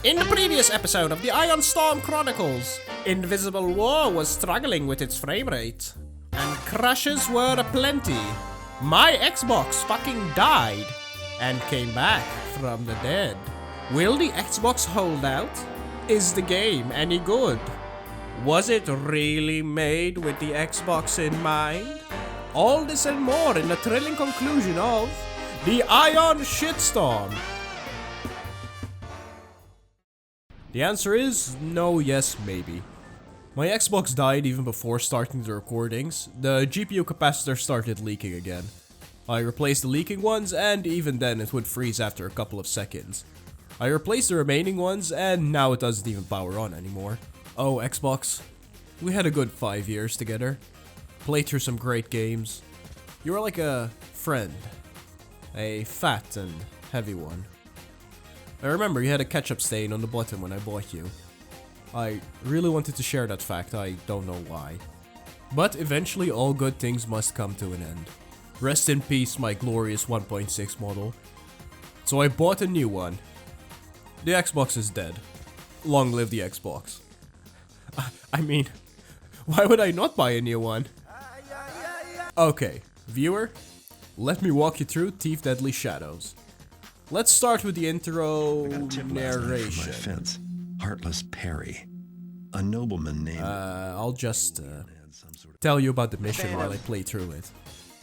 In the previous episode of the Ion Strom Chronicles, Invisible War was struggling with its frame rate, and crashes were aplenty. My Xbox fucking died, and came back from the dead. Will the Xbox hold out? Is the game any good? Was it really made with the Xbox in mind? All this and more in the thrilling conclusion of the Ion Shitstorm. The answer is no, yes, maybe. My Xbox died even before starting the recordings. The GPU capacitor started leaking again. I replaced the leaking ones, and even then it would freeze after a couple of seconds. I replaced the remaining ones, and now it doesn't even power on anymore. Oh, Xbox. We had a good 5 years together. Played through some great games. You were like a friend. A fat and heavy one. I remember you had a ketchup stain on the button when I bought you. I really wanted to share that fact, I don't know why. But eventually all good things must come to an end. Rest in peace, my glorious 1.6 model. So I bought a new one. The Xbox is dead. Long live the Xbox. I mean, why would I not buy a new one? Okay, viewer, let me walk you through Thief Deadly Shadows. Let's start with the intro narration. My fence. Heartless Perry. A nobleman named... I'll just tell you about the mission while I play through it.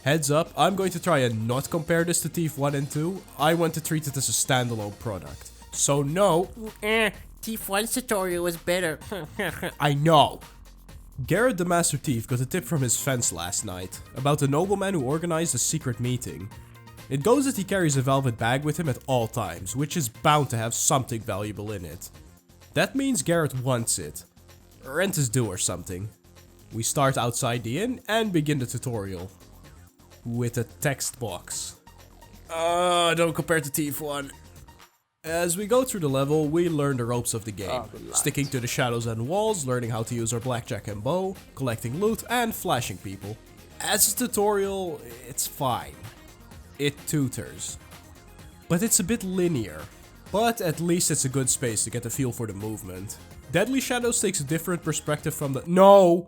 Heads up, I'm going to try and not compare this to Thief 1 and 2. I want to treat it as a standalone product. So no... Thief 1's tutorial was better. I know! Garrett the Master Thief got a tip from his fence last night about a nobleman who organized a secret meeting. It goes that he carries a velvet bag with him at all times, which is bound to have something valuable in it. That means Garrett wants it. Rent is due or something. We start outside the inn and begin the tutorial. With a text box. Don't compare to Thief 1. As we go through the level, we learn the ropes of the game. Sticking to the shadows and walls, learning how to use our blackjack and bow, collecting loot, and flashing people. As a tutorial, it's fine. It tutors. But it's a bit linear. But at least it's a good space to get a feel for the movement. Deadly Shadows takes a different perspective from the...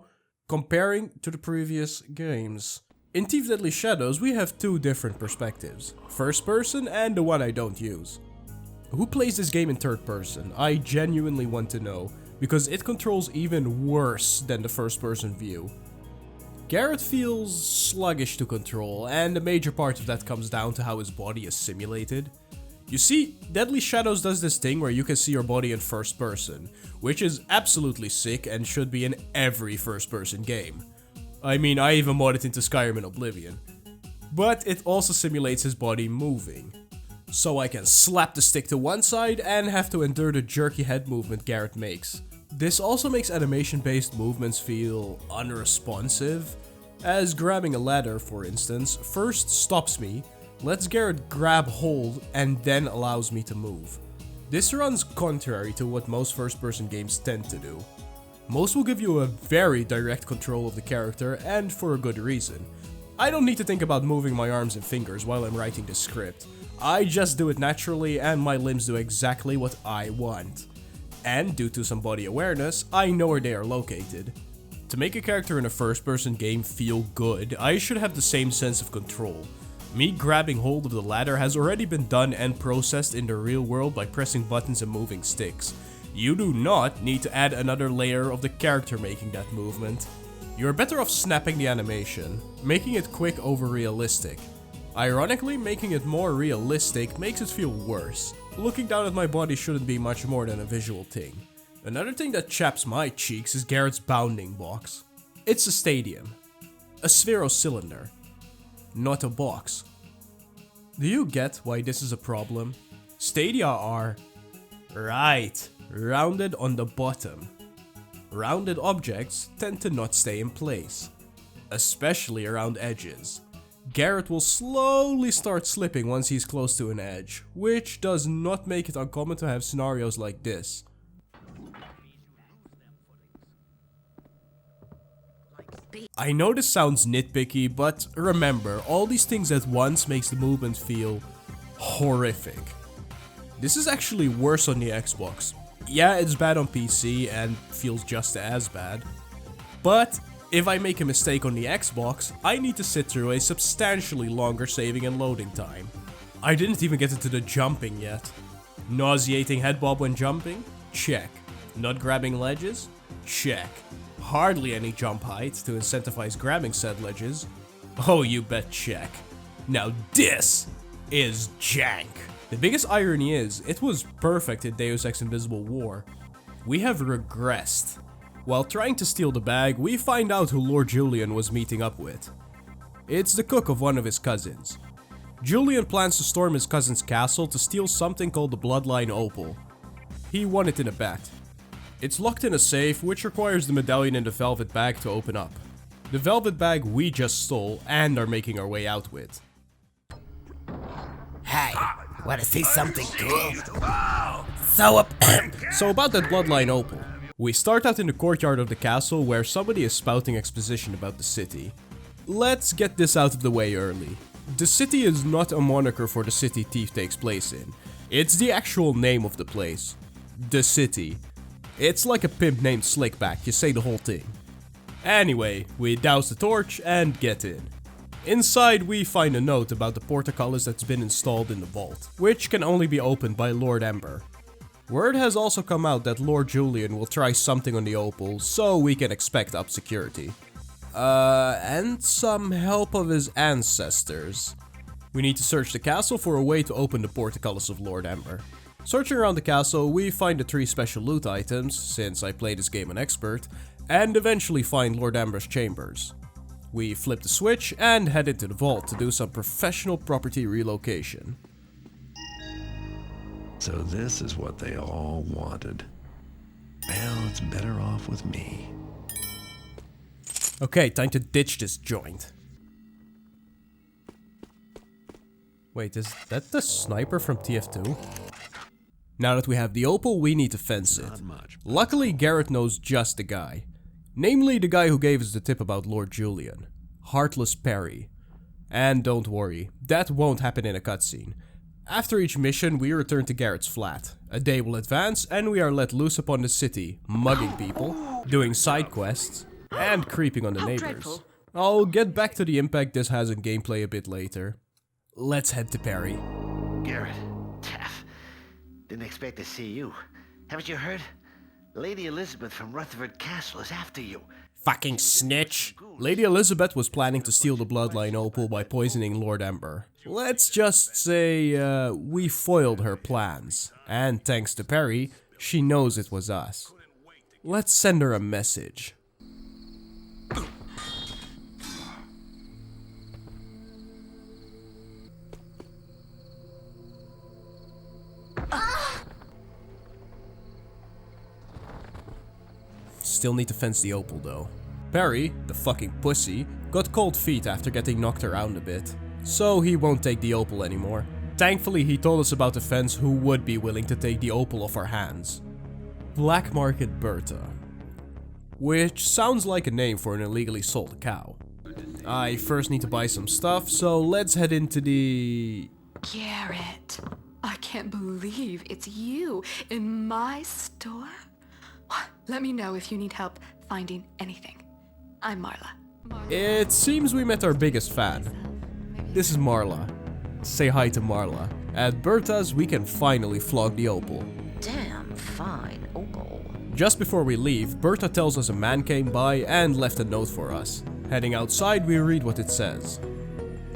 Comparing to the previous games. In Thief Deadly Shadows, we have two different perspectives. First person and the one I don't use. Who plays this game in third person? I genuinely want to know, because it controls even worse than the first person view. Garrett feels sluggish to control, and a major part of that comes down to how his body is simulated. You see, Deadly Shadows does this thing where you can see your body in first person, which is absolutely sick and should be in every first person game. I mean, I even modded into Skyrim and Oblivion. But it also simulates his body moving. So I can slap the stick to one side and have to endure the jerky head movement Garrett makes. This also makes animation-based movements feel unresponsive, as grabbing a ladder, for instance, first stops me, lets Garrett grab hold, and then allows me to move. This runs contrary to what most first-person games tend to do. Most will give you a very direct control of the character, and for a good reason. I don't need to think about moving my arms and fingers while I'm writing the script. I just do it naturally, and my limbs do exactly what I want. And due to some body awareness, I know where they are located. To make a character in a first-person game feel good, I should have the same sense of control. Me grabbing hold of the ladder has already been done and processed in the real world by pressing buttons and moving sticks. You do not need to add another layer of the character making that movement. You're better off snapping the animation, making it quick over realistic. Ironically, making it more realistic makes it feel worse. Looking down at my body shouldn't be much more than a visual thing. Another thing that chaps my cheeks is Garrett's bounding box. It's a stadium. A spherocylinder. Not a box. Do you get why this is a problem? Stadia are... right, rounded on the bottom. Rounded objects tend to not stay in place. Especially around edges. Garrett will slowly start slipping once he's close to an edge, which does not make it uncommon to have scenarios like this. I know this sounds nitpicky, but remember, all these things at once makes the movement feel horrific. This is actually worse on the Xbox. Yeah, it's bad on PC and feels just as bad. But if I make a mistake on the Xbox, I need to sit through a substantially longer saving and loading time. I didn't even get into the jumping yet. Nauseating head bob when jumping? Check. Not grabbing ledges? Check. Hardly any jump height to incentivize grabbing said ledges? Oh, you bet check. Now this is jank. The biggest irony is, it was perfect in Deus Ex Invisible War. We have regressed. While trying to steal the bag, we find out who Lord Julian was meeting up with. It's the cook of one of his cousins. Julian plans to storm his cousin's castle to steal something called the Bloodline Opal. He won it in a bet. It's locked in a safe, which requires the medallion in the velvet bag to open up. The velvet bag we just stole and are making our way out with. Hey, wanna see something cool? So about that Bloodline Opal. We start out in the courtyard of the castle where somebody is spouting exposition about the city. Let's get this out of the way early. The city is not a moniker for the city Thief takes place in. It's the actual name of the place. The city. It's like a pimp named Slickback, you say the whole thing. Anyway, we douse the torch and get in. Inside we find a note about the portcullis that's been installed in the vault, which can only be opened by Lord Ember. Word has also come out that Lord Julian will try something on the opal, so we can expect up security. And some help of his ancestors. We need to search the castle for a way to open the portcullis of Lord Ember. Searching around the castle, we find the 3 special loot items, since I play this game on expert, and eventually find Lord Ember's chambers. We flip the switch and head into the vault to do some professional property relocation. So this is what they all wanted. Well, it's better off with me. Okay, time to ditch this joint. Wait, is that the sniper from TF2? Now that we have the opal, we need to fence it. Luckily, Garrett knows just the guy. Namely, the guy who gave us the tip about Lord Julian. Heartless Perry. And don't worry, that won't happen in a cutscene. After each mission, we return to Garrett's flat. A day will advance, and we are let loose upon the city, mugging people, doing side quests, and creeping on the neighbors. Dreadful. I'll get back to the impact this has on gameplay a bit later. Let's head to Perry. Garrett, Taff, didn't expect to see you. Haven't you heard? Lady Elizabeth from Rutherford Castle is after you. Fucking snitch. Lady Elizabeth was planning to steal the Bloodline Opal by poisoning Lord Ember. Let's just say, we foiled her plans. And thanks to Perry, she knows it was us. Let's send her a message. Still need to fence the opal though. Perry, the fucking pussy, got cold feet after getting knocked around a bit. So he won't take the opal anymore. Thankfully he told us about a fence who would be willing to take the opal off our hands. Black Market Bertha. Which sounds like a name for an illegally sold cow. I first need to buy some stuff, so let's head into the... Garrett, I can't believe it's you in my store. Let me know if you need help finding anything. I'm Marla. It seems we met our biggest fan. This is Marla. Say hi to Marla. At Bertha's, we can finally flog the opal. Damn fine opal. Just before we leave, Bertha tells us a man came by and left a note for us. Heading outside, we read what it says.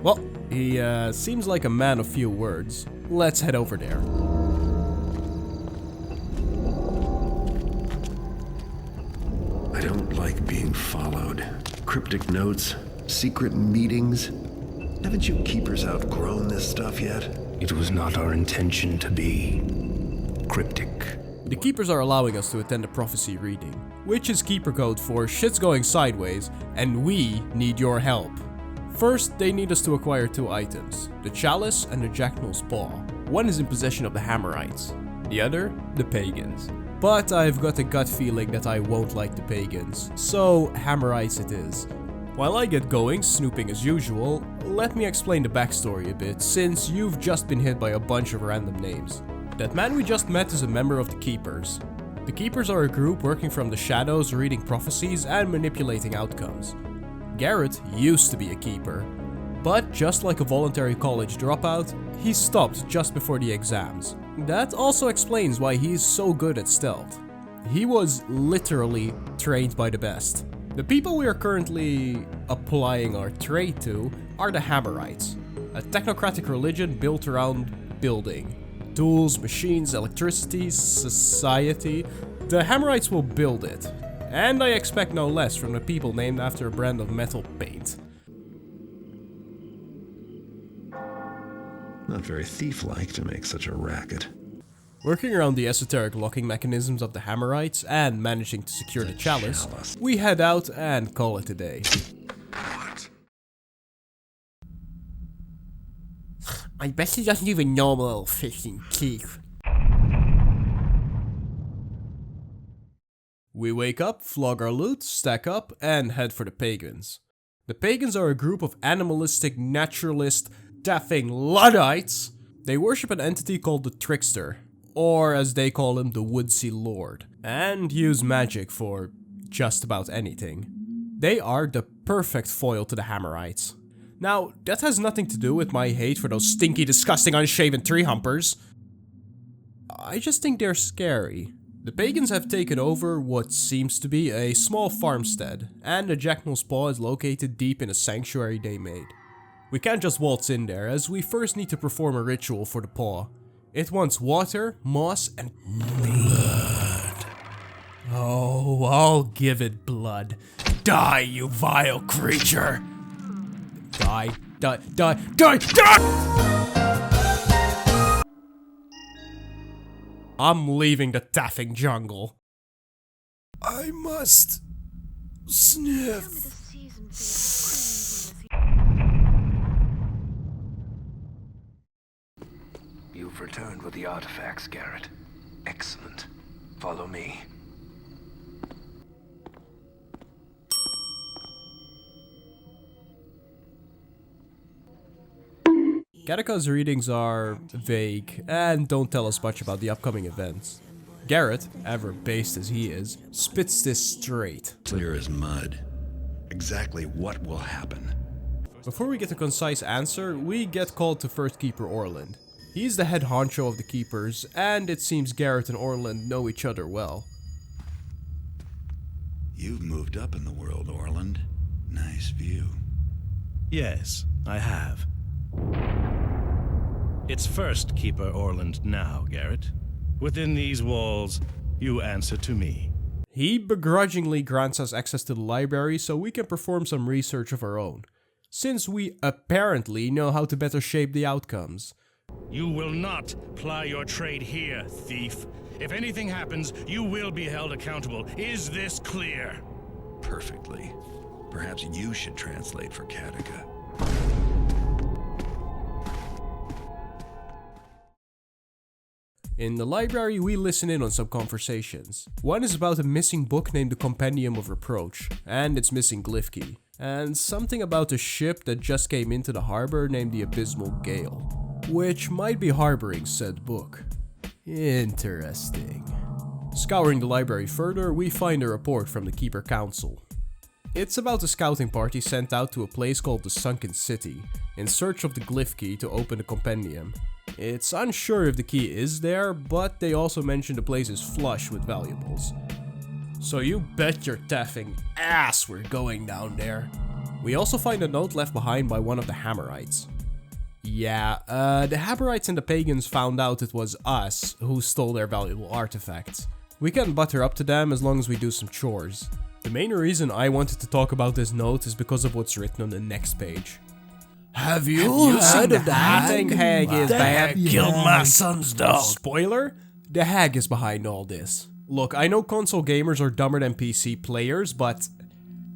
Well, he seems like a man of few words. Let's head over there. I don't like being followed. Cryptic notes, secret meetings. Haven't you keepers outgrown this stuff yet? It was not our intention to be cryptic. The keepers are allowing us to attend a prophecy reading, which is keeper code for shit's going sideways and we need your help. First, they need us to acquire 2 items, the chalice and the Jacknal's paw. One is in possession of the Hammerites, the other, the pagans. But I've got a gut feeling that I won't like the pagans, so Hammerites it is. While I get going, snooping as usual, let me explain the backstory a bit, since you've just been hit by a bunch of random names. That man we just met is a member of the Keepers. The Keepers are a group working from the shadows, reading prophecies and manipulating outcomes. Garrett used to be a Keeper, but just like a voluntary college dropout, he stopped just before the exams. That also explains why he's so good at stealth. He was literally trained by the best. The people we are currently applying our trade to are the Hammerites, a technocratic religion built around building. Tools, machines, electricity, society. The Hammerites will build it, and I expect no less from the people named after a brand of metal paint. Not very thief-like to make such a racket. Working around the esoteric locking mechanisms of the Hammerites and managing to secure the chalice, we head out and call it a day. I bet he doesn't even know I'm a little fishing teeth. We wake up, flog our loot, stack up, and head for the Pagans. The Pagans are a group of animalistic, naturalist, daffing Luddites. They worship an entity called the Trickster, or as they call him, the Woodsy Lord, and use magic for just about anything. They are the perfect foil to the Hammerites. Now, that has nothing to do with my hate for those stinky, disgusting, unshaven tree humpers. I just think they're scary. The Pagans have taken over what seems to be a small farmstead, and the Jackmal's Paw is located deep in a sanctuary they made. We can't just waltz in there, as we first need to perform a ritual for the paw. It wants water, moss, and blood. Oh, I'll give it blood. Die, you vile creature! Die, die, die, die, die! I'm leaving the taffing jungle. I must sniff. You've returned with the artifacts, Garrett. Excellent. Follow me. Gattaca's readings are vague and don't tell us much about the upcoming events. Garrett, ever based as he is, spits this straight. Clear as mud. Exactly what will happen. Before we get a concise answer, we get called to First Keeper Orland. He's the head honcho of the Keepers, and it seems Garrett and Orland know each other well. You've moved up in the world, Orland. Nice view. Yes, I have. It's First Keeper Orland now, Garrett. Within these walls, you answer to me. He begrudgingly grants us access to the library so we can perform some research of our own, since we apparently know how to better shape the outcomes. You will not ply your trade here, thief. If anything happens, you will be held accountable. Is this clear? Perfectly. Perhaps you should translate for Gattaca. In the library, we listen in on some conversations. One is about a missing book named the Compendium of Reproach, and its missing glyph key. And something about a ship that just came into the harbor named the Abysmal Gale, which might be harboring said book. Interesting. Scouring the library further, we find a report from the Keeper Council. It's about a scouting party sent out to a place called the Sunken City, in search of the glyph key to open the compendium. It's unsure if the key is there, but they also mention the place is flush with valuables. So you bet your taffing ass we're going down there. We also find a note left behind by one of the Hammerites. Yeah, the Hammerites and the Pagans found out it was us who stole their valuable artifacts. We can butter up to them as long as we do some chores. The main reason I wanted to talk about this note is because of what's written on the next page. Have you heard of the hag? Hag is bad. Killed my son's dog. Spoiler? The hag is behind all this. Look, I know console gamers are dumber than PC players, but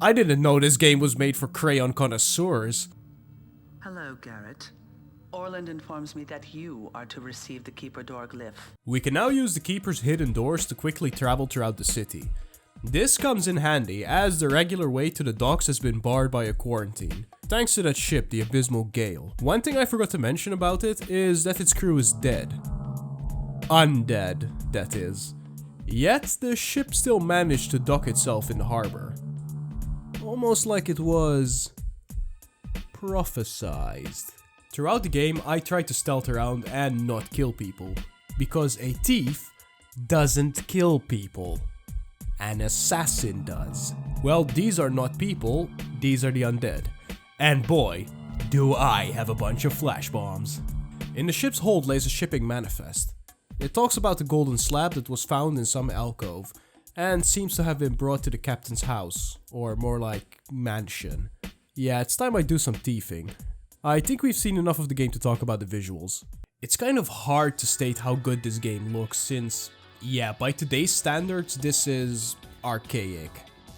I didn't know this game was made for crayon connoisseurs. Hello, Garrett. Orland informs me that you are to receive the Keeper Door glyph. We can now use the Keeper's hidden doors to quickly travel throughout the city. This comes in handy as the regular way to the docks has been barred by a quarantine, thanks to that ship, the Abysmal Gale. One thing I forgot to mention about it is that its crew is dead. Undead, that is. Yet the ship still managed to dock itself in the harbor. Almost like it was prophesized. Throughout the game, I tried to stealth around and not kill people, because a thief doesn't kill people. An assassin does. Well, these are not people, these are the undead. And boy, do I have a bunch of flash bombs. In the ship's hold lays a shipping manifest. It talks about the golden slab that was found in some alcove, and seems to have been brought to the captain's house, or more like mansion. Yeah, it's time I do some thieving. I think we've seen enough of the game to talk about the visuals. It's kind of hard to state how good this game looks since, yeah, by today's standards, this is archaic.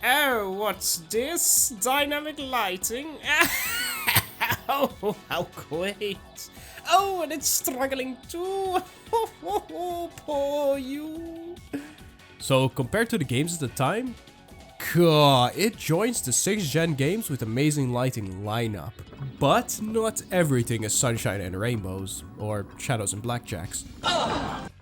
Oh, what's this? Dynamic lighting? Oh, how quaint. Oh, and it's struggling too. Poor you. So compared to the games at the time, God, it joins the 6th gen games with amazing lighting lineup. But not everything is sunshine and rainbows, or shadows and blackjacks.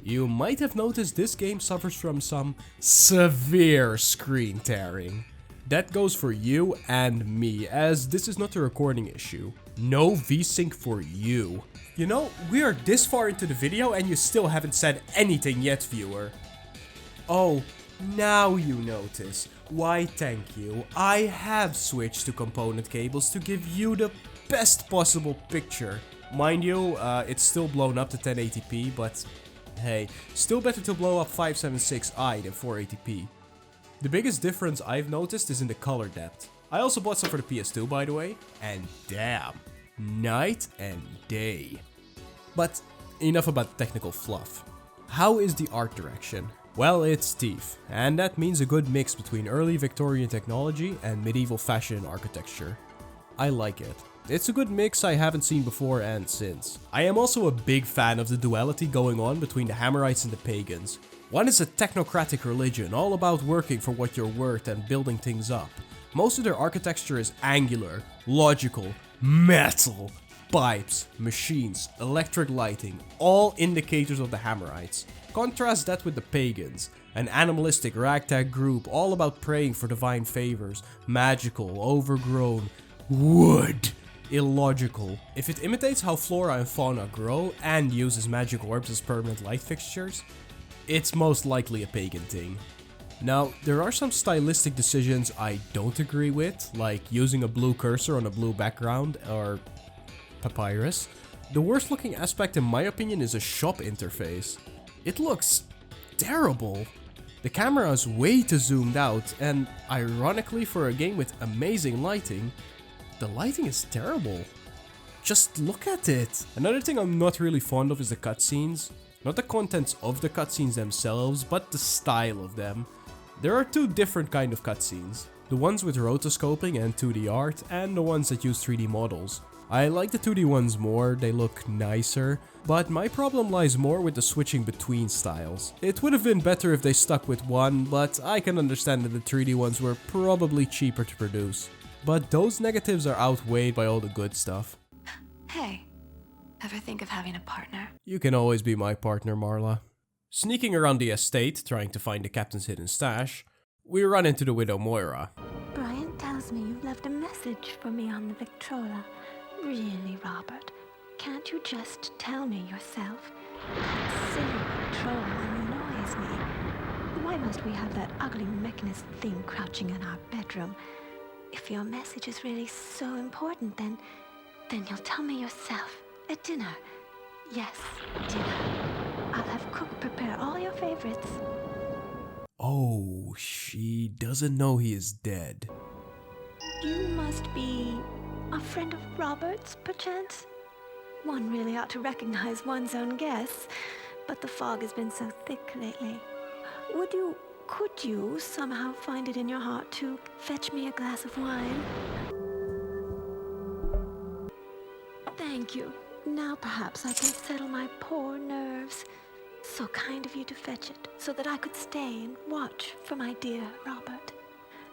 You might have noticed this game suffers from some severe screen tearing. That goes for you and me, as this is not a recording issue. No VSync for you. You know, we are this far into the video and you still haven't said anything yet, viewer. Oh, now you notice. Why, thank you. I have switched to component cables to give you the best possible picture. Mind you, it's still blown up to 1080p, but hey, still better to blow up 576i than 480p. The biggest difference I've noticed is in the color depth. I also bought some for the PS2, by the way, and damn, night and day. But enough about technical fluff. How is the art direction? Well, it's thief, and that means a good mix between early Victorian technology and medieval fashion and architecture. I like it. It's a good mix I haven't seen before and since. I am also a big fan of the duality going on between the Hammerites and the Pagans. One is a technocratic religion, all about working for what you're worth and building things up. Most of their architecture is angular, logical, metal, pipes, machines, electric lighting, all indicators of the Hammerites. Contrast that with the Pagans, an animalistic ragtag group all about praying for divine favors, magical, overgrown, wood, illogical. If it imitates how flora and fauna grow and uses magic orbs as permanent light fixtures, it's most likely a pagan thing. Now, there are some stylistic decisions I don't agree with, like using a blue cursor on a blue background or papyrus. The worst looking aspect in my opinion is a shop interface. It looks terrible. The camera is way too zoomed out, and ironically for a game with amazing lighting, the lighting is terrible. Just look at it. Another thing I'm not really fond of is the cutscenes. Not the contents of the cutscenes themselves, but the style of them. There are two different kind of cutscenes. The ones with rotoscoping and 2D art, and the ones that use 3D models. I like the 2D ones more, they look nicer, but my problem lies more with the switching between styles. It would have been better if they stuck with one, but I can understand that the 3D ones were probably cheaper to produce. But those negatives are outweighed by all the good stuff. Hey, ever think of having a partner? You can always be my partner, Marla. Sneaking around the estate, trying to find the captain's hidden stash, we run into the widow Moira. Brian tells me you've left a message for me on the Victrola. Really, Robert? Can't you just tell me yourself? That silly Victrola annoys me. Why must we have that ugly mechanist thing crouching in our bedroom? If your message is really so important, then you'll tell me yourself. At dinner. Yes, dinner. I'll have cook prepare all your favorites. Oh, she doesn't know he is dead. You must be a friend of Robert's, perchance? One really ought to recognize one's own guess, but the fog has been so thick lately. Could you somehow find it in your heart to fetch me a glass of wine? Thank you. Now perhaps I can settle my poor nerves. So kind of you to fetch it, so that I could stay and watch for my dear Robert.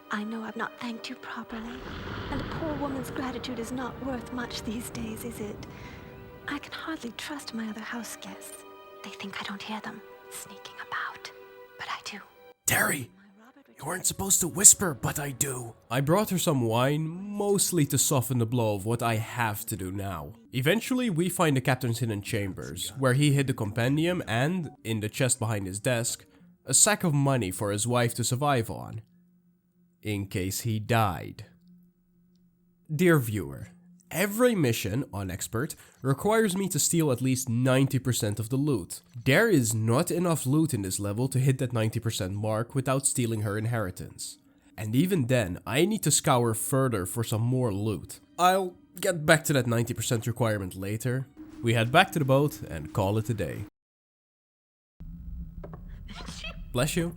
I know I've not thanked you properly, and a poor woman's gratitude is not worth much these days, is it? I can hardly trust my other house guests. They think I don't hear them sneaking about. but I do. Terry, you weren't supposed to whisper, but I do. I brought her some wine, mostly to soften the blow of what I have to do now. Eventually, we find the captain's hidden chambers, where he hid the compendium and, in the chest behind his desk, a sack of money for his wife to survive on, in case he died. Dear viewer, every mission on Expert requires me to steal at least 90% of the loot. There is not enough loot in this level to hit that 90% mark without stealing her inheritance. And even then, I need to scour further for some more loot. I'll get back to that 90% requirement later. We head back to the boat and call it a day. Bless you.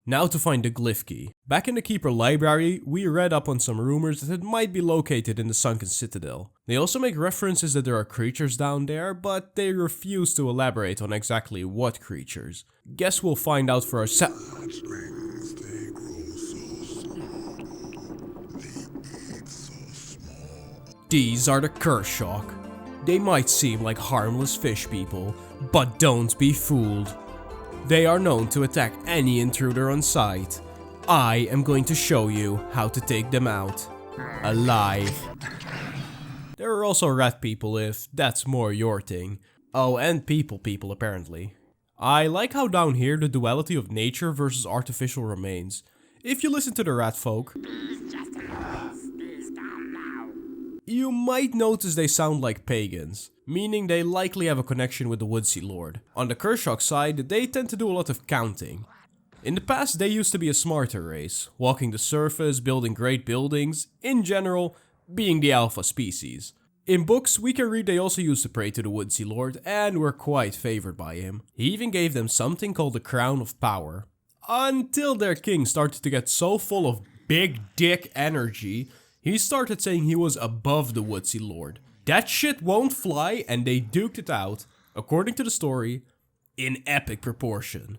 Now to find the glyph key. Back in the Keeper library, we read up on some rumors that it might be located in the sunken citadel. They also make references that there are creatures down there, but they refuse to elaborate on exactly what creatures. Guess we'll find out for ourselves. These are the Kershock. They might seem like harmless fish people, but don't be fooled. They are known to attack any intruder on sight. I am going to show you how to take them out. Alive. There are also rat people if that's more your thing. Oh, and people apparently. I like how down here the duality of nature versus artificial remains. If you listen to the rat folk, you might notice they sound like pagans, meaning they likely have a connection with the Woodsea Lord. On the Kershock side, they tend to do a lot of counting. In the past, they used to be a smarter race, walking the surface, building great buildings, in general, being the alpha species. In books, we can read they also used to pray to the Woodsea Lord and were quite favored by him. He even gave them something called the Crown of Power. Until their king started to get so full of big dick energy, he started saying he was above the Woodsea Lord. That shit won't fly, and they duked it out, according to the story, in epic proportion.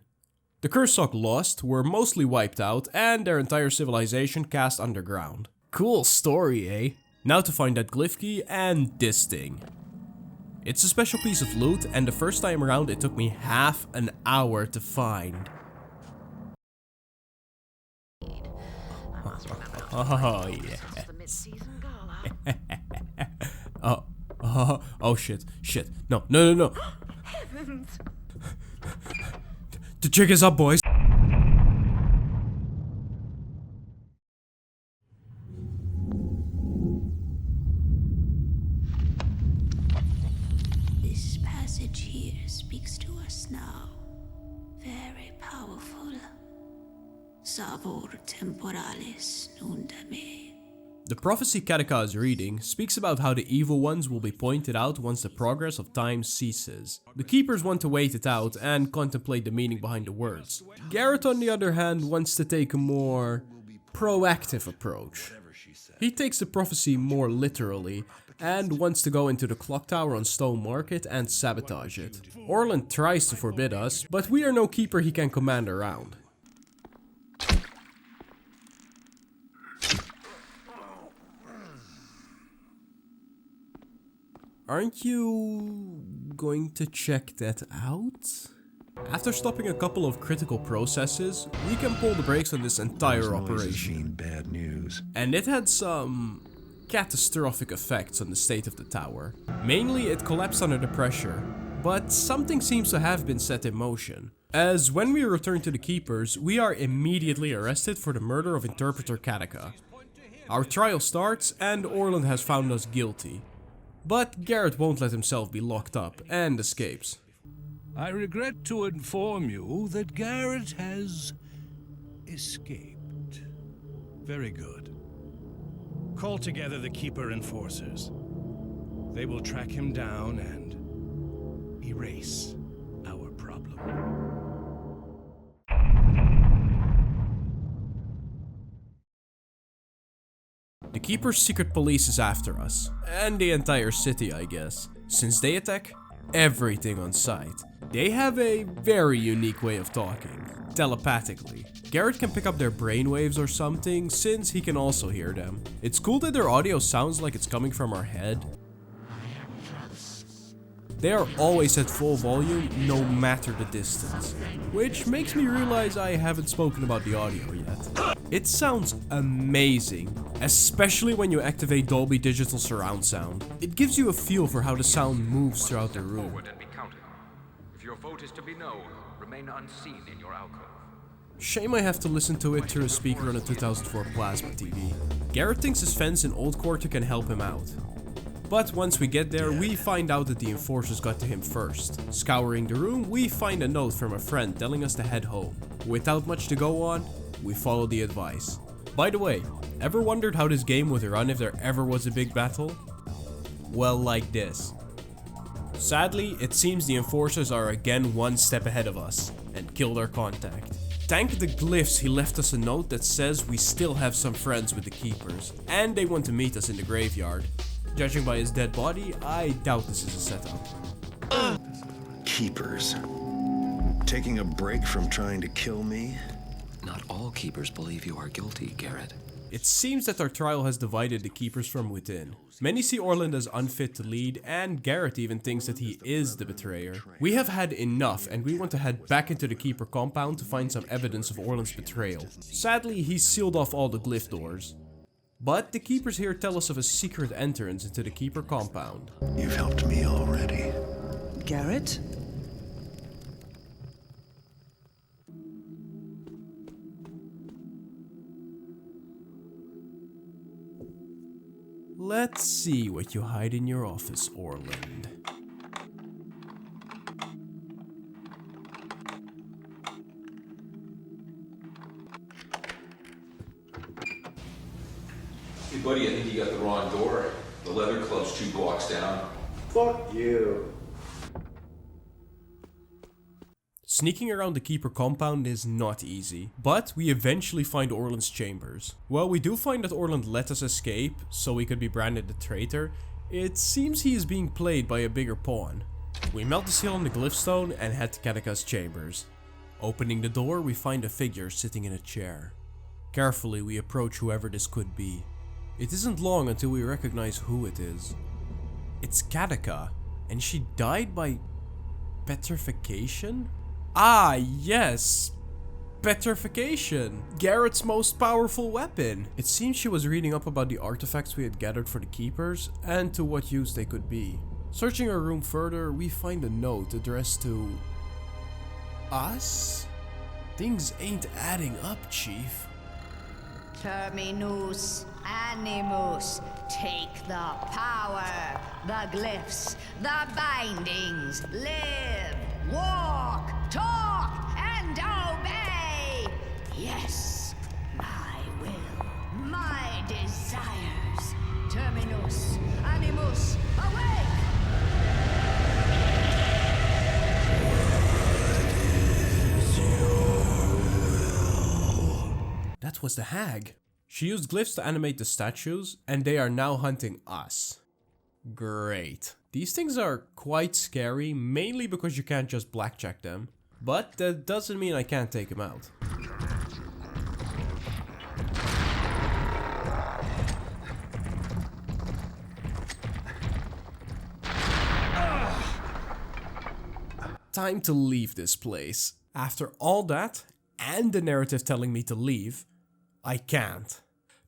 The Kershock lost, were mostly wiped out, and their entire civilization cast underground. Cool story, eh? Now to find that glyph key and this thing. It's a special piece of loot, and the first time around it took me half an hour to find. Oh yeah. Oh shit, no. Heavens! The jig is up, boys. This passage here speaks to us now. Very powerful. Savor temporalis nundame. The prophecy Katika is reading speaks about how the evil ones will be pointed out once the progress of time ceases. The keepers want to wait it out and contemplate the meaning behind the words. Garrett, on the other hand, wants to take a more proactive approach. He takes the prophecy more literally and wants to go into the clock tower on Stone Market and sabotage it. Orland tries to forbid us, but we are no keeper he can command around. Aren't you going to check that out? After stopping a couple of critical processes, we can pull the brakes on this entire operation. Bad news. And it had some catastrophic effects on the state of the tower. Mainly, it collapsed under the pressure, but something seems to have been set in motion. As when we return to the Keepers, we are immediately arrested for the murder of Interpreter Katika. Our trial starts and Orland has found us guilty. But Garrett won't let himself be locked up and escapes. I regret to inform you that Garrett has escaped. Very good. Call together the Keeper Enforcers. They will track him down and erase our problem. The Keeper's secret police is after us, and the entire city, I guess, since they attack everything on sight. They have a very unique way of talking, telepathically. Garrett can pick up their brainwaves or something, since he can also hear them. It's cool that their audio sounds like it's coming from our head. They are always at full volume, no matter the distance. Which makes me realize I haven't spoken about the audio yet. It sounds amazing, especially when you activate Dolby Digital Surround Sound. It gives you a feel for how the sound moves throughout the room. If your vote is to be no, remain unseen in your alcove. Shame I have to listen to it through a speaker on a 2004 plasma TV. Garrett thinks his fence in Old Quarter can help him out. But once we get there, we find out that the enforcers got to him first. Scouring the room, we find a note from a friend telling us to head home. Without much to go on, we follow the advice. By the way, ever wondered how this game would run if there ever was a big battle? Well, like this. Sadly, it seems the enforcers are again one step ahead of us, and killed our contact. Thank the glyphs, he left us a note that says we still have some friends with the keepers, and they want to meet us in the graveyard. Judging by his dead body, I doubt this is a setup. Keepers. Taking a break from trying to kill me? Not all keepers believe you are guilty, Garrett. It seems that our trial has divided the keepers from within. Many see Orland as unfit to lead, and Garrett even thinks that he is the betrayer. We have had enough, and we want to head back into the keeper compound to find some evidence of Orland's betrayal. Sadly, he's sealed off all the glyph doors. But the keepers here tell us of a secret entrance into the keeper compound. You've helped me already. Garrett? Let's see what you hide in your office, Orland. Hey buddy, I think you got the wrong door. The leather club's 2 blocks down. Fuck you. Sneaking around the keeper compound is not easy, but we eventually find Orland's chambers. While we do find that Orland let us escape, so we could be branded the traitor, it seems he is being played by a bigger pawn. We melt the seal on the glyphstone and head to Katika's chambers. Opening the door, we find a figure sitting in a chair. Carefully, we approach whoever this could be. It isn't long until we recognize who it is. It's Katika, and she died by petrification? Ah, yes! Petrification! Garrett's most powerful weapon! It seems she was reading up about the artifacts we had gathered for the keepers, and to what use they could be. Searching our room further, we find a note addressed to... us? Things ain't adding up, Chief. Terminus animus, take the power, the glyphs, the bindings, live, walk, talk, and obey. Yes, my will, my desires. Terminus animus, awake! That was the hag. She used glyphs to animate the statues, and they are now hunting us. Great. These things are quite scary, mainly because you can't just blackjack them. But that doesn't mean I can't take them out. Time to leave this place. After all that, and the narrative telling me to leave, I can't.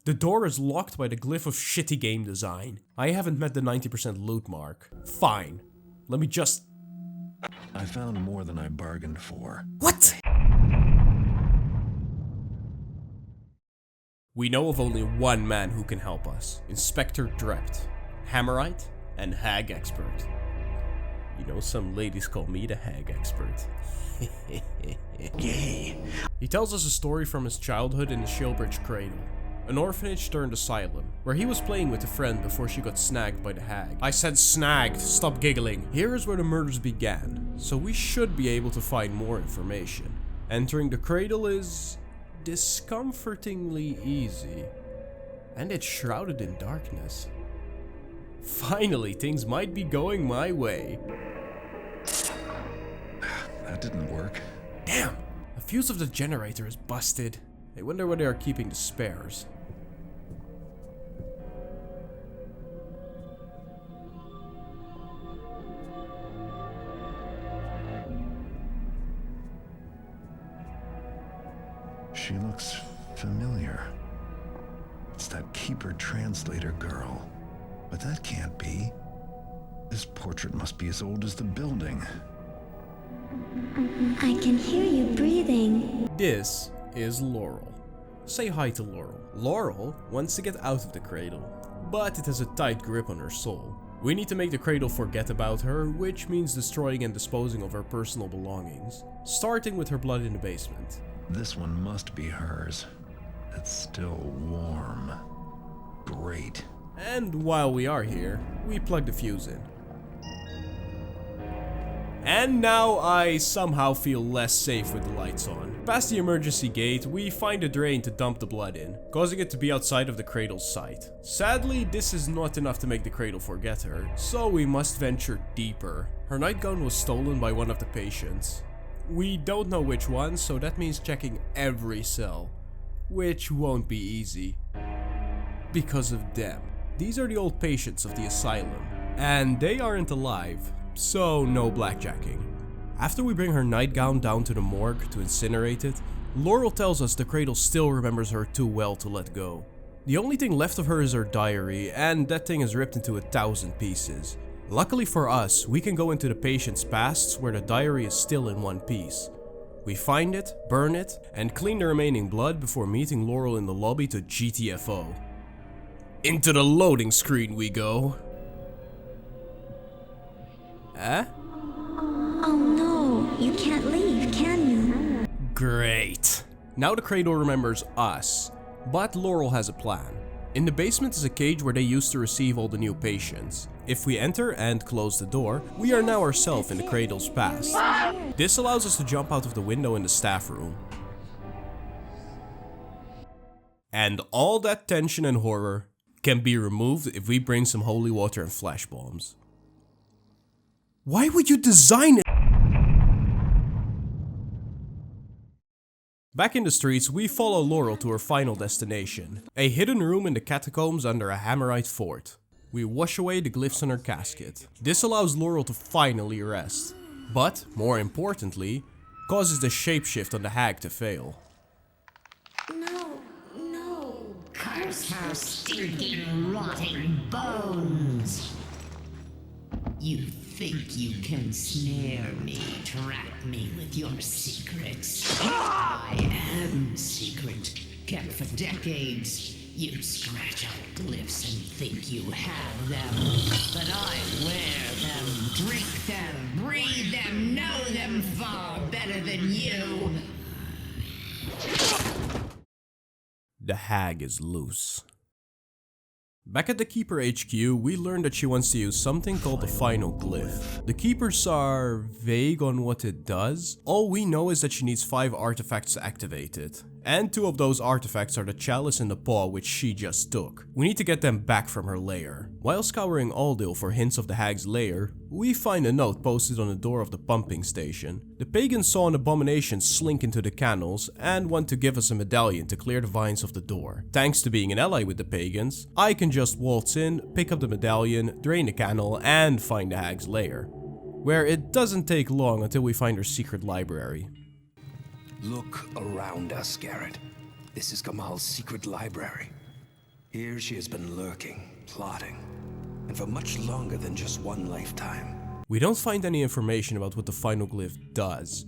The door is locked by the glyph of shitty game design. I haven't met the 90% loot mark. Fine. Let me just... I found more than I bargained for. What? We know of only one man who can help us. Inspector Drept. Hammerite and Hag Expert. You know, some ladies call me the Hag Expert. Yay. He tells us a story from his childhood in the Shieldbridge Cradle, an orphanage turned asylum, where he was playing with a friend before she got snagged by the hag. I said snagged, stop giggling. Here is where the murders began, so we should be able to find more information. Entering the cradle is discomfortingly easy, and it's shrouded in darkness. Finally, things might be going my way. That didn't work. Damn! A fuse of the generator is busted. I wonder where they are keeping the spares. She looks familiar. It's that Keeper translator girl. But that can't be. This portrait must be as old as the building. I can hear you breathing. This is Laurel. Say hi to Laurel. Laurel wants to get out of the cradle, but it has a tight grip on her soul. We need to make the cradle forget about her, which means destroying and disposing of her personal belongings, starting with her blood in the basement. This one must be hers. It's still warm. Great. And while we are here, we plug the fuse in. And now I somehow feel less safe with the lights on. Past the emergency gate, we find a drain to dump the blood in, causing it to be outside of the cradle's sight. Sadly, this is not enough to make the cradle forget her, so we must venture deeper. Her nightgown was stolen by one of the patients. We don't know which one, so that means checking every cell, which won't be easy. Because of them. These are the old patients of the asylum, and they aren't alive. So no blackjacking. After we bring her nightgown down to the morgue to incinerate it, Laurel tells us the cradle still remembers her too well to let go. The only thing left of her is her diary, and that thing is ripped into 1,000 pieces. Luckily for us, we can go into the patient's pasts where the diary is still in one piece. We find it, burn it, and clean the remaining blood before meeting Laurel in the lobby to GTFO. Into the loading screen we go. Oh no, you can't leave, can you? Great. Now the cradle remembers us, but Laurel has a plan. In the basement is a cage where they used to receive all the new patients. If we enter and close the door, we are now ourselves in the cradle's past. This allows us to jump out of the window in the staff room. And all that tension and horror can be removed if we bring some holy water and flash bombs. Why would you design it? Back in the streets, we follow Laurel to her final destination, a hidden room in the catacombs under a Hammerite fort. We wash away the glyphs on her casket. This allows Laurel to finally rest, but, more importantly, causes the shapeshift on the hag to fail. No. Curse her stinking, rotting bones! You think you can snare me, trap me with your secrets? I am secret, kept for decades. You scratch out glyphs and think you have them, but I wear them, drink them, breathe them, know them far better than you. The hag is loose. Back at the Keeper HQ, we learn that she wants to use something called the final glyph. The Keepers are vague on what it does. All we know is that she needs 5 artifacts to activate it. And 2 of those artifacts are the chalice and the paw which she just took. We need to get them back from her lair. While scouring Aldil for hints of the hag's lair, we find a note posted on the door of the pumping station. The pagans saw an abomination slink into the canals and want to give us a medallion to clear the vines of the door. Thanks to being an ally with the pagans, I can just waltz in, pick up the medallion, drain the canal, and find the hag's lair, where it doesn't take long until we find her secret library. Look around us, Garrett. This is Kamal's secret library. Here she has been lurking, plotting, and for much longer than just one lifetime. We don't find any information about what the final glyph does,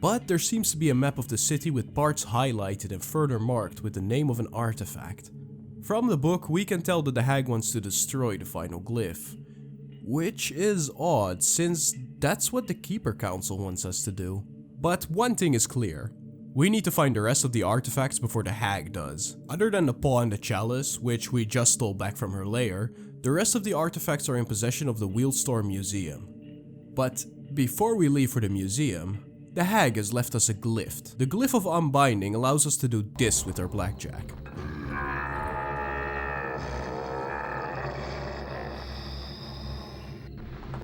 but there seems to be a map of the city with parts highlighted and further marked with the name of an artifact. From the book, we can tell that the hag wants to destroy the final glyph, which is odd since that's what the Keeper Council wants us to do. But one thing is clear, we need to find the rest of the artifacts before the hag does. Other than the paw and the chalice, which we just stole back from her lair, the rest of the artifacts are in possession of the Wheelstorm Museum. But before we leave for the museum, the hag has left us a glyph. The glyph of unbinding allows us to do this with our blackjack.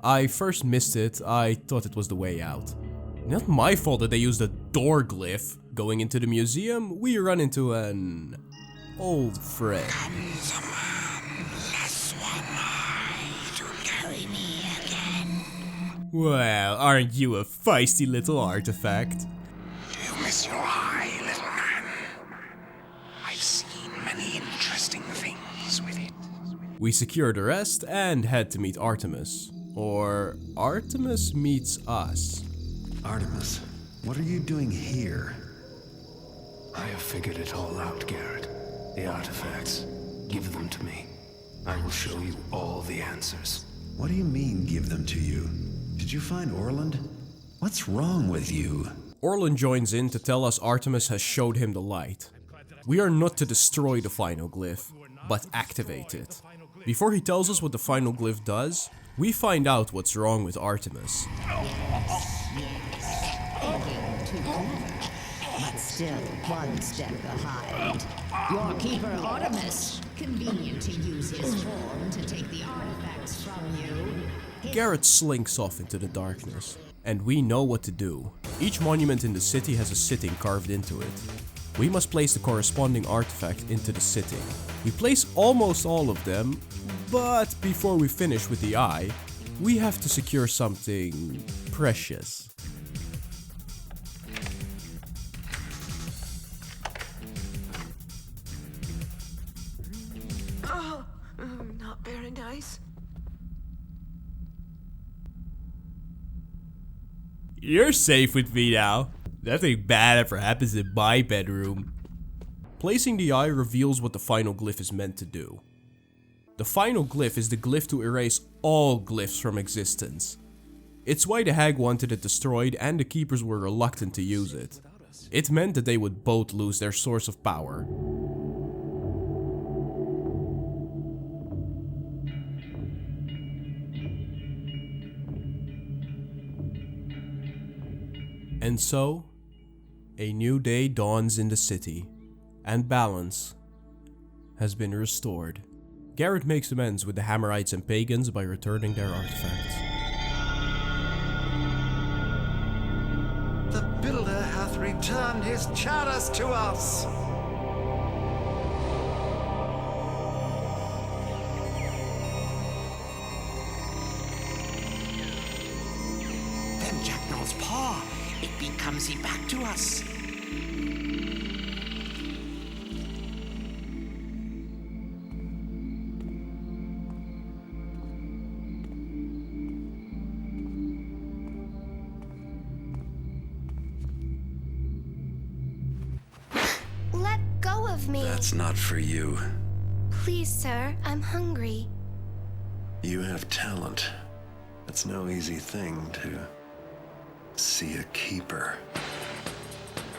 I first missed it, I thought it was the way out. Not my fault that they used a door glyph. Going into the museum, we run into an old friend. Comes a man, less one eye to carry me again. Well, aren't you a feisty little artifact? You miss your eye, little man. We secure the rest and head to meet Artemis. Or Artemis meets us. Artemis, what are you doing here? I have figured it all out, Garrett. The artifacts. Give them to me. I will show you all the answers. What do you mean, give them to you? Did you find Orland? What's wrong with you? Orland joins in to tell us Artemis has showed him the light. We are not to destroy the final glyph, but activate it. Before he tells us what the final glyph does, we find out what's wrong with Artemis. But still one step behind. Your keeper Artemis, convenient to use his form to take the artifacts from you. Garrett slinks off into the darkness, and we know what to do. Each monument in the city has a sitting carved into it. We must place the corresponding artifact into the sitting. We place almost all of them, but before we finish with the eye, we have to secure something precious. Not very nice. You're safe with me now. Nothing bad ever happens in my bedroom. Placing the eye reveals what the final glyph is meant to do. The final glyph is the glyph to erase all glyphs from existence. It's why the hag wanted it destroyed and the keepers were reluctant to use it. It meant that they would both lose their source of power. And so, a new day dawns in the city, and balance has been restored. Garrett makes amends with the Hammerites and Pagans by returning their artifacts. The Builder hath returned his chalice to us! Them Jacknall's paw, it becomes he back to us. Let go of me. That's not for you. Please, sir, I'm hungry. You have talent. It's no easy thing to see a keeper.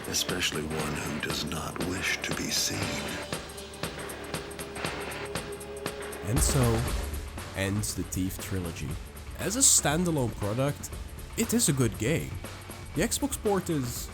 Especially one who does not wish to be seen. And so ends the Thief trilogy. As a standalone product, it is a good game. The Xbox port is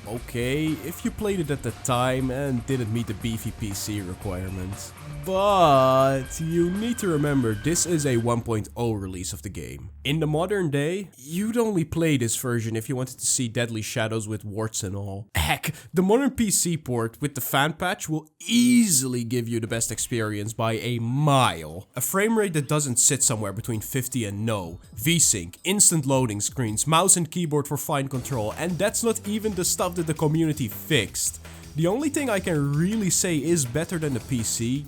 okay if you played it at the time and didn't meet the beefy PC requirements. But you need to remember this is a 1.0 release of the game. In the modern day, you'd only play this version if you wanted to see Deadly Shadows with warts and all. Heck, the modern PC port with the fan patch will easily give you the best experience by a mile. A frame rate that doesn't sit somewhere between 50 and no, VSync, instant loading screens, mouse and keyboard for fine control, and that's not even the stuff that the community fixed. The only thing I can really say is better than the PC,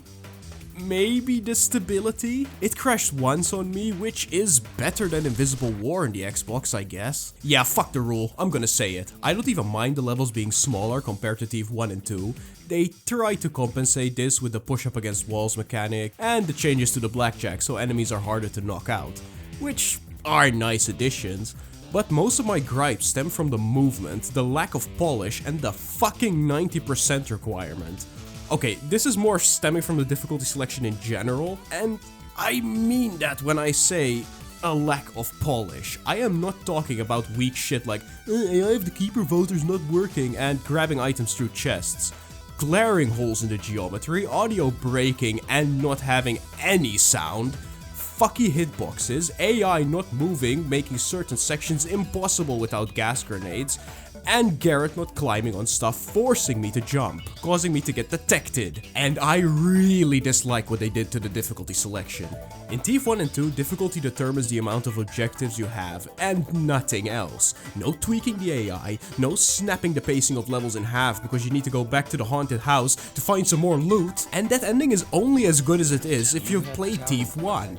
maybe the stability? It crashed once on me, which is better than Invisible War in the Xbox, I guess. Yeah, fuck the rule, I'm gonna say it. I don't even mind the levels being smaller compared to Thief 1 and 2. They try to compensate this with the push up against walls mechanic and the changes to the blackjack so enemies are harder to knock out, which are nice additions. But most of my gripes stem from the movement, the lack of polish, and the fucking 90% requirement. Okay, this is more stemming from the difficulty selection in general, and I mean that when I say a lack of polish. I am not talking about weak shit like AI of the Keeper voters not working and grabbing items through chests, glaring holes in the geometry, audio breaking and not having any sound, fucky hitboxes, AI not moving, making certain sections impossible without gas grenades, and Garrett not climbing on stuff forcing me to jump, causing me to get detected. And I really dislike what they did to the difficulty selection. In Thief 1 and 2, difficulty determines the amount of objectives you have, and nothing else. No tweaking the AI, no snapping the pacing of levels in half because you need to go back to the haunted house to find some more loot, and that ending is only as good as it is if you've played Thief 1,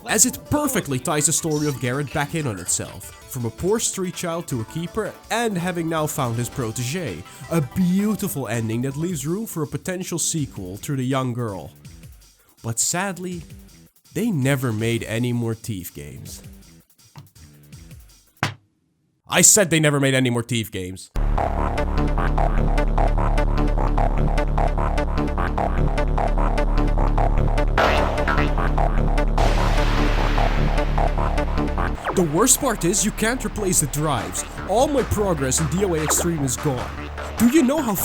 as it perfectly ties the story of Garrett back in on itself, from a poor street child to a keeper and having now found his protege. A beautiful ending that leaves room for a potential sequel through the young girl. But sadly, they never made any more Thief games. I said they never made any more Thief games. The worst part is you can't replace the drives. All my progress in DOA Extreme is gone. Do you know how